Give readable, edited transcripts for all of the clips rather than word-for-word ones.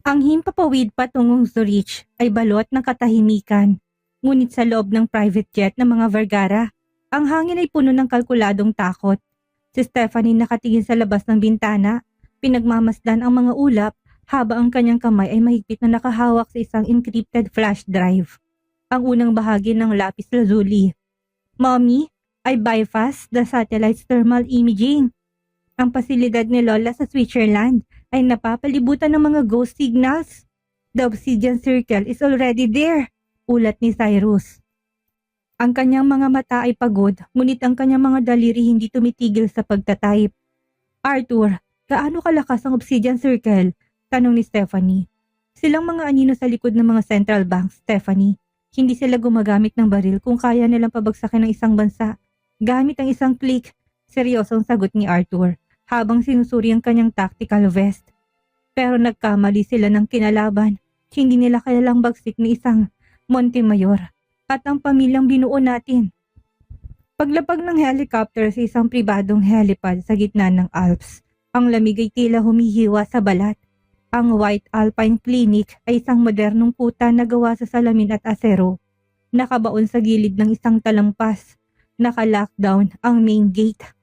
Ang himpapawid patungong Zurich ay balot ng katahimikan. Ngunit sa loob ng private jet ng mga Vergara, ang hangin ay puno ng kalkuladong takot. Si Stephanie nakatingin sa labas ng bintana, pinagmamasdan ang mga ulap habang ang kanyang kamay ay mahigpit na nakahawak sa isang encrypted flash drive. Ang unang bahagi ng lapis lazuli. Mommy, I bypass the satellite's thermal imaging. Ang pasilidad ni Lola sa Switzerland ay napapalibutan ng mga ghost signals. The obsidian circle is already there, ulat ni Cyrus. Ang kanyang mga mata ay pagod, ngunit ang kanyang mga daliri hindi tumitigil sa pagtatype. Arthur, gaano kalakas ang obsidian circle? Tanong ni Stephanie. Silang mga anino sa likod ng mga central banks, Stephanie. Hindi sila gumagamit ng baril kung kaya nilang pabagsakin ng isang bansa. Gamit ang isang click, seryosong sagot ni Arthur habang sinusuri ang kanyang tactical vest. Pero nagkamali sila ng kinalaban. Hindi nila kayalang bagsik ni isang Montemayor at ang pamilyang binuo natin. Paglapag ng helicopter sa isang pribadong helipad sa gitna ng Alps, ang lamig ay tila humihiwa sa balat. Ang White Alpine Clinic ay isang modernong kuta na gawa sa salamin at asero. Nakabaon sa gilid ng isang talampas. Naka-lockdown ang main gate.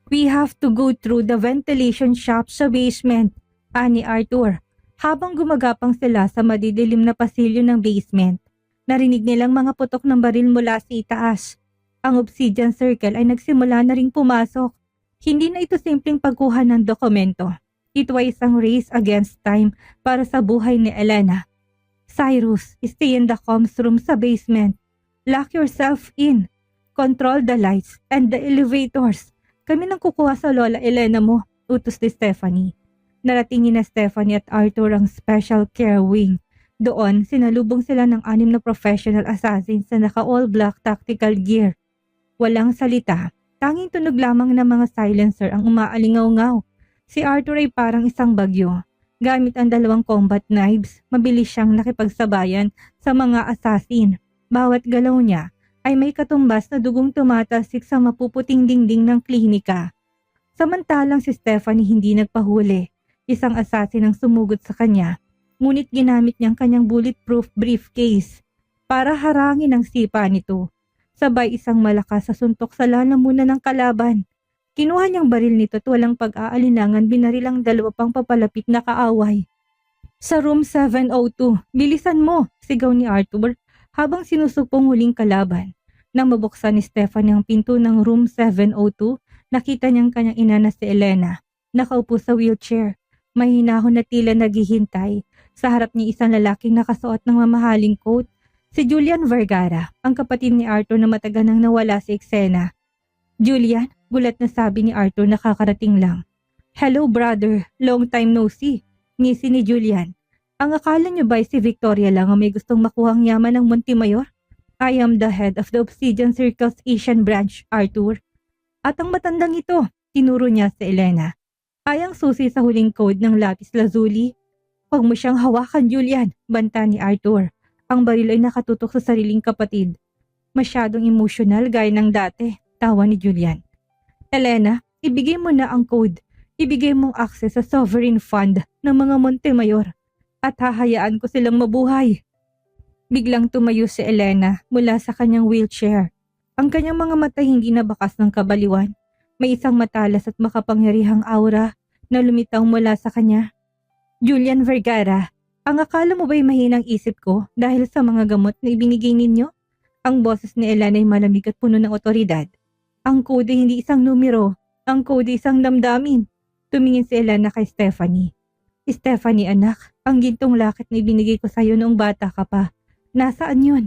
We have to go through the ventilation shaft sa basement, ani Arthur. Habang gumagapang sila sa madidilim na pasilyo ng basement, narinig nilang mga putok ng baril mula sa itaas. Ang obsidian circle ay nagsimula na ring pumasok. Hindi na ito simpleng pagkuha ng dokumento. Ito ay isang race against time para sa buhay ni Elena. Cyrus, stay in the comms room sa basement. Lock yourself in. Control the lights and the elevators. Kami nang kukuha sa Lola Elena mo, utos ni Stephanie. Narating ni na Stephanie at Arthur ang special care wing. Doon, sinalubong sila ng 6 na professional assassins na naka-all-black tactical gear. Walang salita, tanging tunog lamang ng mga silencer ang umaalingaw-ngaw. Si Arthur ay parang isang bagyo. Gamit ang 2 combat knives, mabilis siyang nakipagsabayan sa mga assassin. Bawat galaw niya ay may katumbas na dugong tumatalsik sa mapuputing dingding ng klinika. Samantalang si Stephanie hindi nagpahuli. Isang assassin ang sumugod sa kanya, ngunit ginamit niyang kanyang bulletproof briefcase para harangin ang sipa nito. Sabay isang malakas sa suntok sa lalamunan ng kalaban. Kinuha niyang baril nito at walang pag-aalinlangan binaril ang 2 pang papalapit na kaaway. Sa room 702, bilisan mo, sigaw ni Arthur habang sinusupong huling kalaban. Nang mabuksan ni Stephanie ang pinto ng room 702, nakita niyang kanyang ina na si Elena. Nakaupo sa wheelchair, mahinahon na tila naghihintay. Sa harap niya isang lalaking nakasuot ng mamahaling coat, si Julian Vergara, ang kapatid ni Arthur na matagal nang nawala sa eksena. Julian, gulat na sabi ni Arthur na kakarating lang. Hello brother, long time no see, ngisi ni Julian. Ang akala niyo ba si Victoria lang ang may gustong makuhang yaman ng Montemayor? I am the head of the Obsidian Circle's Asian branch, Arthur. At ang matandang ito, tinuro niya sa Elena, ay ang susi sa huling code ng lapis lazuli. Huwag mo siyang hawakan, Julian, banta ni Arthur. Ang baril ay nakatutok sa sariling kapatid. Masyadong emosyonal gaya ng dati, tawa ni Julian. Elena, ibigay mo na ang code. Ibigay mong access sa sovereign fund ng mga Montemayor at hahayaan ko silang mabuhay. Biglang tumayo si Elena mula sa kanyang wheelchair. Ang kanyang mga mata hindi nabakas ng kabaliwan. May isang matalas at makapangyarihang aura na lumitaw mula sa kanya. Julian Vergara, ang akala mo ba'y mahinang isip ko dahil sa mga gamot na ibinigay ninyo? Ang boses ni Elena ay malamig at puno ng otoridad. Ang kode hindi isang numero, ang kode isang damdamin. Tumingin si Elena kay Stephanie. Stephanie anak, ang gintong lakit na ibinigay ko sa iyo noong bata ka pa. Nasaan yun?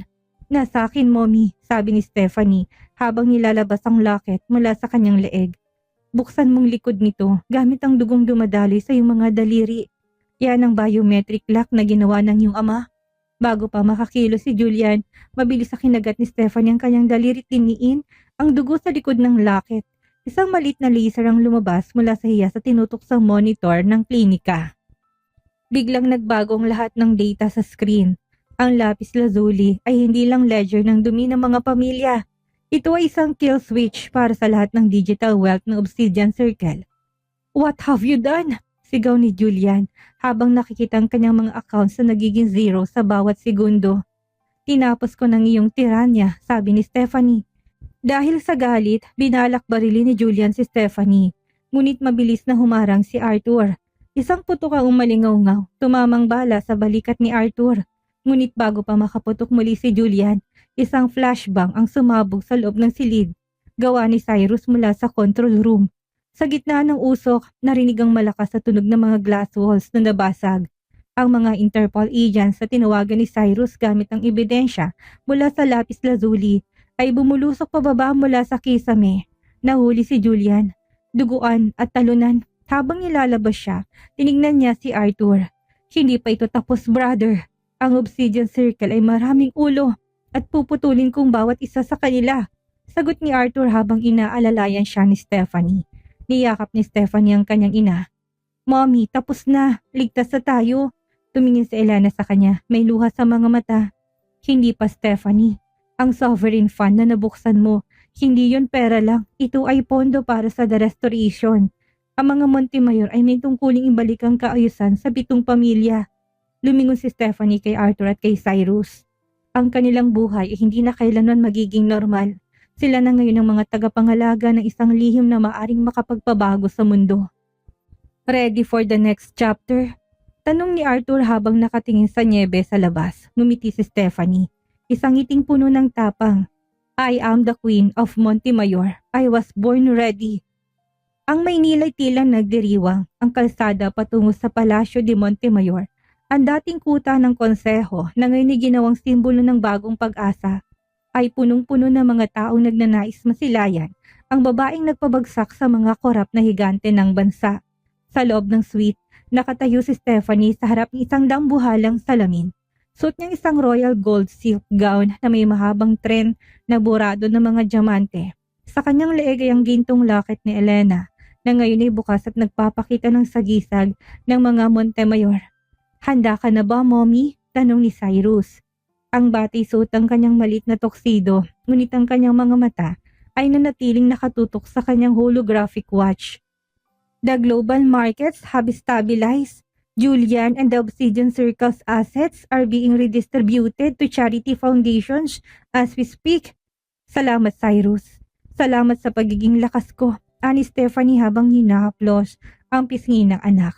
Nasa akin, mommy, sabi ni Stephanie habang nilalabas ang locket mula sa kanyang leeg. Buksan mong likod nito gamit ang dugong dumadali sa iyong mga daliri. Yan ang biometric lock na ginawa ng iyong ama. Bago pa makakilo si Julian, mabilis sa kinagat ni Stephanie ang kanyang daliri tiniin ang dugo sa likod ng locket. Isang maliit na laser ang lumabas mula sa hiya sa tinutok sa monitor ng klinika. Biglang nagbago ang lahat ng data sa screen. Ang lapis lazuli ay hindi lang ledger ng dumi ng mga pamilya. Ito ay isang kill switch para sa lahat ng digital wealth ng Obsidian Circle. What have you done? Sigaw ni Julian habang nakikita ang kanyang mga accounts na nagiging zero sa bawat segundo. Tinapos ko ng iyong tiranya, sabi ni Stephanie. Dahil sa galit, binalak barilin ni Julian si Stephanie. Ngunit mabilis na humarang si Arthur. Isang putok ang umalingaw-ngaw, tumamang bala sa balikat ni Arthur. Ngunit bago pa makaputok muli si Julian, isang flashbang ang sumabog sa loob ng silid. Gawa ni Cyrus mula sa control room. Sa gitna ng usok, narinig ang malakas na tunog ng mga glass walls na nabasag. Ang mga Interpol agents na tinawagan ni Cyrus gamit ang ebidensya mula sa lapis lazuli ay bumulusok pababa mula sa kisame. Nahuli si Julian, duguan at talunan. Habang nilalabas siya, tinignan niya si Arthur. Hindi pa ito tapos, brother. Ang Obsidian Circle ay maraming ulo at puputulin kong bawat isa sa kanila. Sagot ni Arthur habang inaalalayan siya ni Stephanie. Niyakap ni Stephanie ang kanyang ina. Mommy, tapos na. Ligtas na tayo. Tumingin si Elena sa kanya. May luha sa mga mata. Hindi pa, Stephanie. Ang sovereign fund na nabuksan mo, hindi yon pera lang. Ito ay pondo para sa the restoration. Ang mga Montemayor ay may tungkuling ibalik ang kaayusan sa 7 pamilya. Lumingon si Stephanie kay Arthur at kay Cyrus. Ang kanilang buhay ay hindi na kailanman magiging normal. Sila na ngayon ang mga tagapangalaga ng isang lihim na maaring makapagpabago sa mundo. Ready for the next chapter? Tanong ni Arthur habang nakatingin sa nyebe sa labas. Ngumiti si Stephanie. Isang ngiting puno ng tapang. I am the Queen of Montemayor. I was born ready. Ang Maynila'y tila nagdiriwang, ang kalsada patungo sa Palasyo de Montemayor, ang dating kuta ng konseho na ngayon ay ginawang simbolo ng bagong pag-asa, ay punong-puno ng mga taong nagnanais masilayan ang babaeng nagpabagsak sa mga korap na higante ng bansa. Sa loob ng suite, nakatayo si Stephanie sa harap ng isang dambuhalang salamin. Suot niyang isang royal gold silk gown na may mahabang tren na burado ng mga diamante. Sa kanyang leeg ay ang gintong locket ni Elena, na ngayon ay bukas at nagpapakita ng sagisag ng mga Montemayor. Handa ka na ba, mommy? Tanong ni Cyrus. Ang batay suot ang kanyang maliit na tuxedo, ngunit ang kanyang mga mata ay nanatiling nakatutok sa kanyang holographic watch. The global markets have stabilized. Julian and the Obsidian Circle's assets are being redistributed to charity foundations as we speak. Salamat, Cyrus. Salamat sa pagiging lakas ko. Ani Stephanie habang hinahaplos ang pisngi ng anak.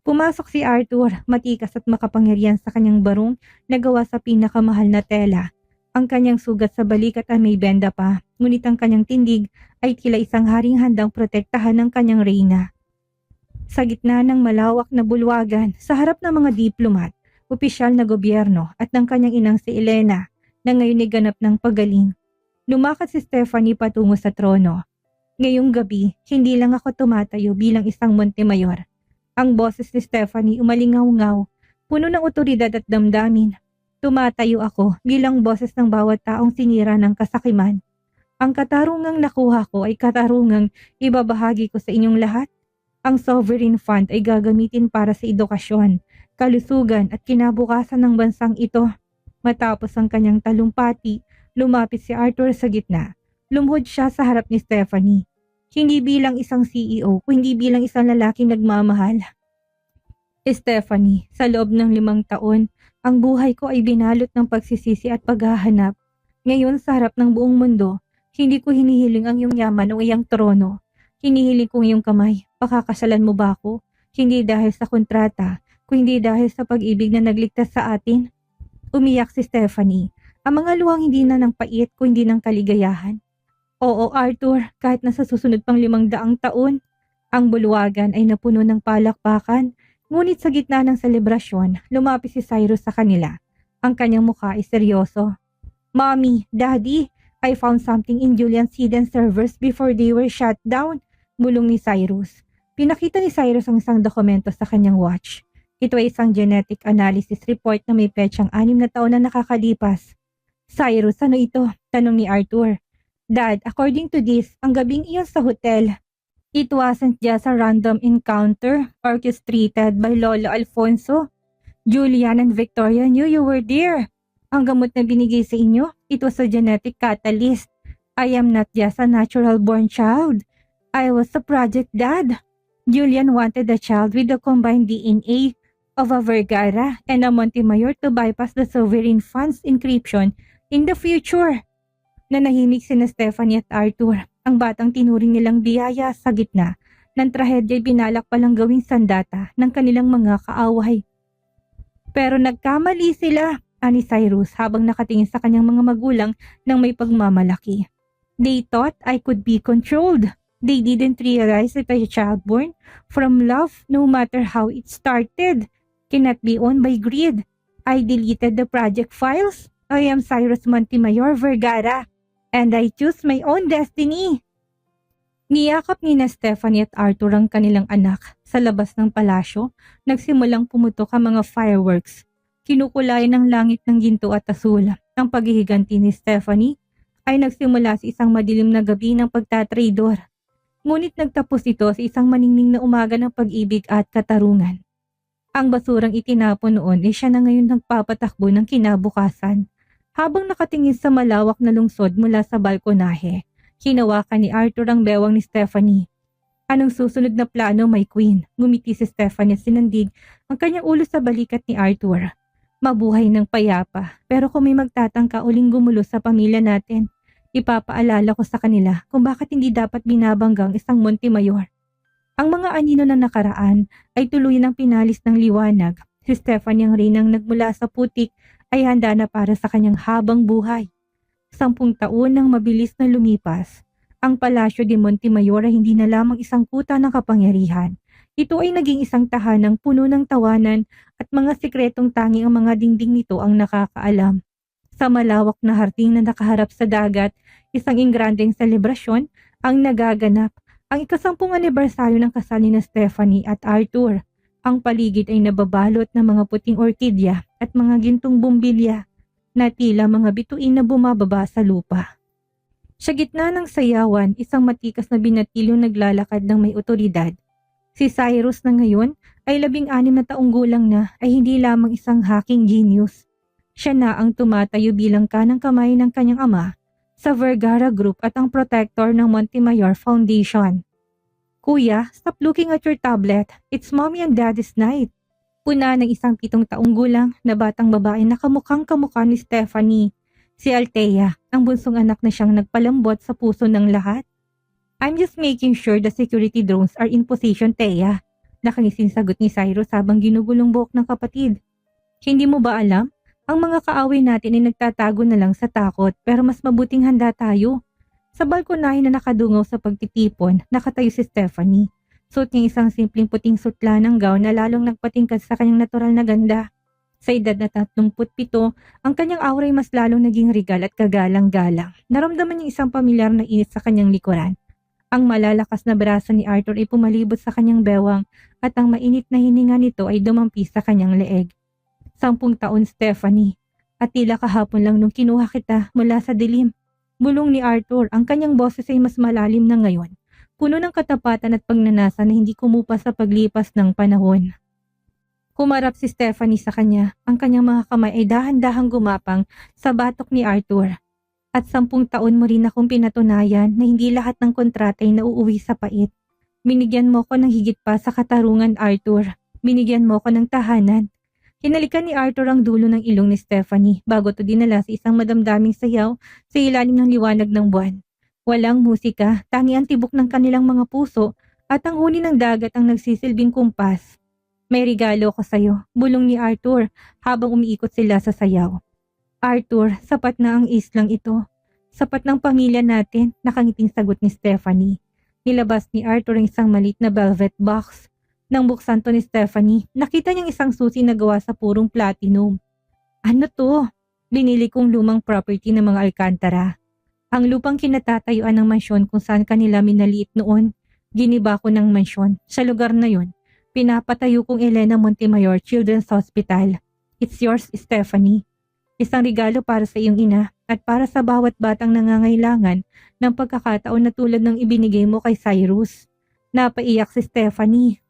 Pumasok si Arthur, matikas at makapangyarihan sa kanyang barong na gawa sa pinakamahal na tela. Ang kanyang sugat sa balikat ay may benda pa, ngunit ang kanyang tindig ay tila isang haring handang protektahan ng kanyang reyna. Sa gitna ng malawak na bulwagan, sa harap ng mga diplomat, opisyal na gobyerno at ng kanyang inang si Elena na ngayon ay ganap ng pagaling, lumakad si Stephanie patungo sa trono. Ngayong gabi, hindi lang ako tumatayo bilang isang Montemayor. Ang boses ni Stephanie umalingaw-ngaw, puno ng otoridad at damdamin. Tumatayo ako bilang boses ng bawat taong sinira ng kasakiman. Ang katarungang nakuha ko ay katarungang ibabahagi ko sa inyong lahat. Ang sovereign fund ay gagamitin para sa edukasyon, kalusugan at kinabukasan ng bansang ito. Matapos ang kanyang talumpati, lumapit si Arthur sa gitna. Lumuhod siya sa harap ni Stephanie. Hindi bilang isang CEO, kundi bilang isang lalaking nagmamahal. Stephanie, sa loob ng 5 taon, ang buhay ko ay binalot ng pagsisisi at paghahanap. Ngayon sa harap ng buong mundo, hindi ko hinihiling ang iyong yaman o iyang trono. Hinihiling kong iyong kamay. Pakakasalan mo ba ako? Hindi dahil sa kontrata, kundi dahil sa pag-ibig na nagligtas sa atin. Umiyak si Stephanie. Ang mga luhang hindi na ng pait kundi ng kaligayahan. Oo, Arthur, kahit nasa susunod pang 500 taon, ang bulwagan ay napuno ng palakpakan, ngunit sa gitna ng selebrasyon, lumapit si Cyrus sa kanila. Ang kanyang mukha ay seryoso. Mommy, Daddy, I found something in Julian's hidden servers before they were shut down, bulong ni Cyrus. Pinakita ni Cyrus ang isang dokumento sa kanyang watch. Ito ay isang genetic analysis report na may petsang 6 na taon na nakakalipas. Cyrus, ano ito? Tanong ni Arthur. Dad, according to this, ang gabing iyon sa hotel, it wasn't just a random encounter orchestrated by Lolo Alfonso. Julian and Victoria knew you were there. Ang gamot na binigay sa inyo, it was a genetic catalyst. I am not just a natural born child. I was a project dad. Julian wanted a child with the combined DNA of a Vergara and a Montemayor to bypass the sovereign funds encryption in the future. Nanahimik sina Stephanie at Arthur, ang batang tinuring nilang biyaya sa gitna ng trahedya ay binalak palang gawing sandata ng kanilang mga kaaway. Pero nagkamali sila, ani Cyrus habang nakatingin sa kanyang mga magulang ng may pagmamalaki. They thought I could be controlled. They didn't realize that a child born from love, no matter how it started, cannot be owned by greed. I deleted the project files. I am Cyrus Montemayor Vergara, and I choose my own destiny. Niyakap ni na Stephanie at Arthur ang kanilang anak sa labas ng palasyo. Nagsimulang pumutok ang mga fireworks. Kinukulayan ng langit ng ginto at asul. Ang paghihiganti ni Stephanie ay nagsimula sa isang madilim na gabi ng pagtatraidor. Ngunit nagtapos ito sa isang maningning na umaga ng pag-ibig at katarungan. Ang basurang itinapon noon ay siya na ngayon nagpapatakbo ng kinabukasan. Habang nakatingin sa malawak na lungsod mula sa balkonahe, hinawakan ni Arthur ang bewang ni Stephanie. Anong susunod na plano, my queen? Ngumiti si Stephanie at sinandig ang kanyang ulo sa balikat ni Arthur. Mabuhay ng payapa, pero kung may magtatangka uling gumulo sa pamilya natin, ipapaalala ko sa kanila kung bakit hindi dapat binabanggang isang Montemayor. Ang mga anino na nakaraan ay tuluyan ng pinalis ng liwanag. Si Stephanie ang reynang nagmula sa putik ay handa na para sa kanyang habang buhay. 10 taon nang mabilis na lumipas, ang Palasyo de Montemayor ay hindi na lamang isang kuta ng kapangyarihan. Ito ay naging isang tahanang puno ng tawanan at mga sikretong tanging ang mga dingding nito ang nakakaalam. Sa malawak na harding na nakaharap sa dagat, isang ingrandeng selebrasyon ang nagaganap. Ang 10 anibersaryo ng kasal ni Stephanie at Arthur. Ang paligid ay nababalot ng mga puting orkidya at mga gintong bumbilya na tila mga bituin na bumababa sa lupa. Sa gitna ng sayawan, isang matikas na binatilyong naglalakad ng may otoridad. Si Cyrus na ngayon ay 16 na taong gulang na ay hindi lamang isang hacking genius. Siya na ang tumatayo bilang kanang kamay ng kanyang ama sa Vergara Group at ang protector ng Montemayor Foundation. Kuya, stop looking at your tablet. It's mommy and daddy's night. Puna ng isang 7 taong gulang na batang babae na kamukhang-kamukha ni Stephanie. Si Althea, ang bunsong anak na siyang nagpalambot sa puso ng lahat. I'm just making sure the security drones are in position, Thea. Nakangising sagot ni Cyrus habang ginugulong buhok ng kapatid. Hindi mo ba alam? Ang mga kaaway natin ay nagtatago na lang sa takot pero mas mabuting handa tayo. Sa balkonahe na nakadungaw sa pagtitipon, nakatayo si Stephanie. Suot niya isang simpleng puting sutla ng gown na lalong nagpatingkad sa kanyang natural na ganda. Sa edad na 37, ang kanyang aura ay mas lalong naging regal at kagalang-galang. Naramdaman niya isang pamilyar na init sa kanyang likuran. Ang malalakas na braso ni Arthur ay pumalibot sa kanyang bewang at ang mainit na hininga nito ay dumampi sa kanyang leeg. 10 taon, Stephanie, at tila kahapon lang nung kinuha kita mula sa dilim. Bulong ni Arthur, ang kanyang boses ay mas malalim na ngayon, puno ng katapatan at pagnanasa na hindi kumupa sa paglipas ng panahon. Kumarap si Stephanie sa kanya, ang kanyang mga kamay ay dahan-dahang gumapang sa batok ni Arthur. At 10 taon mo rin akong pinatunayan na hindi lahat ng kontrata ay nauuwi sa pait. Binigyan mo ko ng higit pa sa katarungan, Arthur. Binigyan mo ko ng tahanan. Hinalikan ni Arthur ang dulo ng ilong ni Stephanie bago ito dinala sa isang madamdaming sayaw sa ilalim ng liwanag ng buwan. Walang musika, tangi ang tibok ng kanilang mga puso at ang huni ng dagat ang nagsisilbing kumpas. May regalo ko sa'yo, bulong ni Arthur habang umiikot sila sa sayaw. Arthur, sapat na ang islang ito. Sapat ng pamilya natin, nakangiting sagot ni Stephanie. Nilabas ni Arthur ang isang maliit na velvet box. Nang buksan to ni Stephanie, nakita niyang isang susi na gawa sa purong platinum. Ano to? Binili kong lumang property ng mga Alcantara. Ang lupang kinatatayuan ng mansyon kung saan kanila minaliit noon. Giniba ko ng mansyon. Sa lugar na yon, pinapatayo kong Elena Montemayor Children's Hospital. It's yours, Stephanie. Isang regalo para sa iyong ina at para sa bawat batang nangangailangan ng pagkakataon na tulad ng ibinigay mo kay Cyrus. Napaiyak si Stephanie.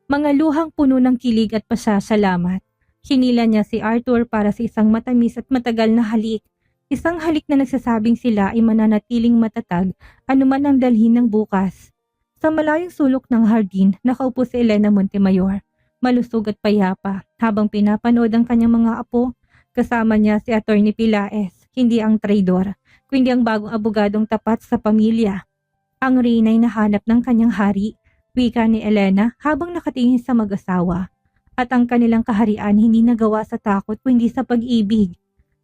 Mga luhang puno ng kilig at pasasalamat. Hinila niya si Arthur para sa isang matamis at matagal na halik. Isang halik na nagsasabing sila ay mananatiling matatag anuman ang dalhin ng bukas. Sa malayong sulok ng hardin, nakaupo si Elena Montemayor, malusog at payapa, habang pinapanood ang kanyang mga apo. Kasama niya si Attorney Pilaes, hindi ang traidor, kundi ang bagong abogadong tapat sa pamilya. Ang reyna'y nahanap ng kanyang hari, wika ni Elena habang nakatingin sa mag-asawa. At ang kanilang kaharian hindi nagawa sa takot kundi sa pag-ibig.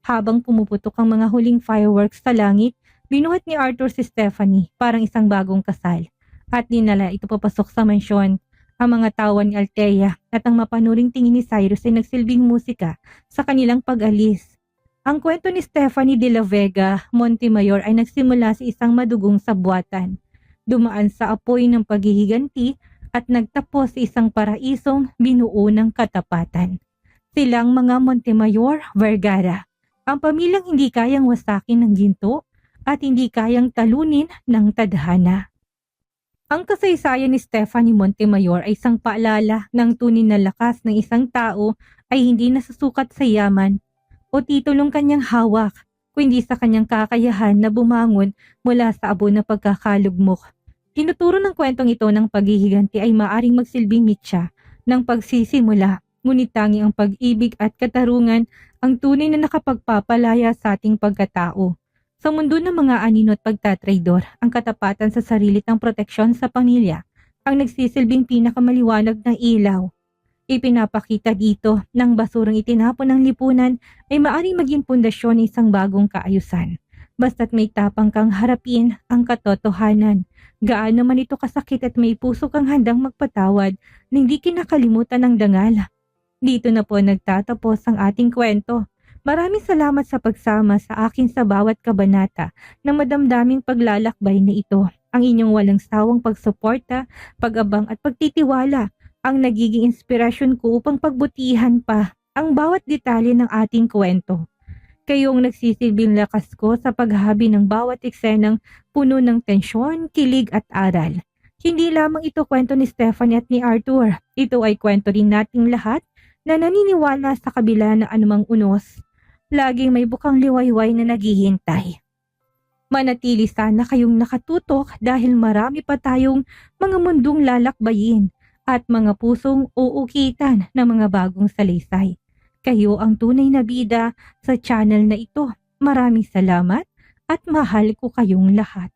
Habang pumuputok ang mga huling fireworks sa langit, binuhat ni Arthur si Stephanie parang isang bagong kasal. At dinala ito papasok sa mansyon. Ang mga tawa ni Althea at ang mapanuring tingin ni Cyrus ay nagsilbing musika sa kanilang pag-alis. Ang kwento ni Stephanie de la Vega Montemayor ay nagsimula sa isang madugong sabwatan. Dumaan sa apoy ng paghihiganti at nagtapos sa isang paraisong binuo ng katapatan. Silang mga Montemayor Vergara, ang pamilyang hindi kayang wasakin ng ginto at hindi kayang talunin ng tadhana. Ang kasaysayan ni Stephanie Montemayor ay isang paalala ng tunay na lakas ng isang tao ay hindi nasusukat sa yaman o titulong kanyang hawak, kundi sa kanyang kakayahan na bumangon mula sa abo na pagkakalugmok. Tinuturo ng kwentong ito ng paghihiganti ay maaring magsilbing mitya ng pagsisimula, ngunit tanging ang pag-ibig at katarungan ang tunay na nakapagpapalaya sa ating pagkatao. Sa mundo ng mga anino at pagtatraidor, ang katapatan sa sarili at ang proteksyon sa pamilya ang nagsisilbing pinakamaliwanag na ilaw. Ipinapakita dito ng basurang itinapon ng lipunan ay maaaring maging pundasyon ng isang bagong kaayusan. Basta't may tapang kang harapin ang katotohanan. Gaano man ito kasakit at may puso kang handang magpatawad na hindi kinakalimutan ng dangal. Dito na po nagtatapos ang ating kwento. Maraming salamat sa pagsama sa akin sa bawat kabanata ng madamdaming paglalakbay na ito. Ang inyong walang sawang pagsuporta, pag-abang at pagtitiwala ang nagiging inspirasyon ko upang pagbutihan pa ang bawat detalye ng ating kwento. Kayong nagsisilbing lakas ko sa paghahabi ng bawat eksenang puno ng tensyon, kilig at aral. Hindi lamang ito kwento ni Stephanie at ni Arthur. Ito ay kwento rin nating lahat na naniniwala sa kabila ng anumang unos. Laging may bukang liwayway na naghihintay. Manatili sana kayong nakatutok dahil marami pa tayong mga mundong lalakbayin at mga pusong uukitan ng mga bagong salaysay. Kayo ang tunay na bida sa channel na ito. Maraming salamat at mahal ko kayong lahat.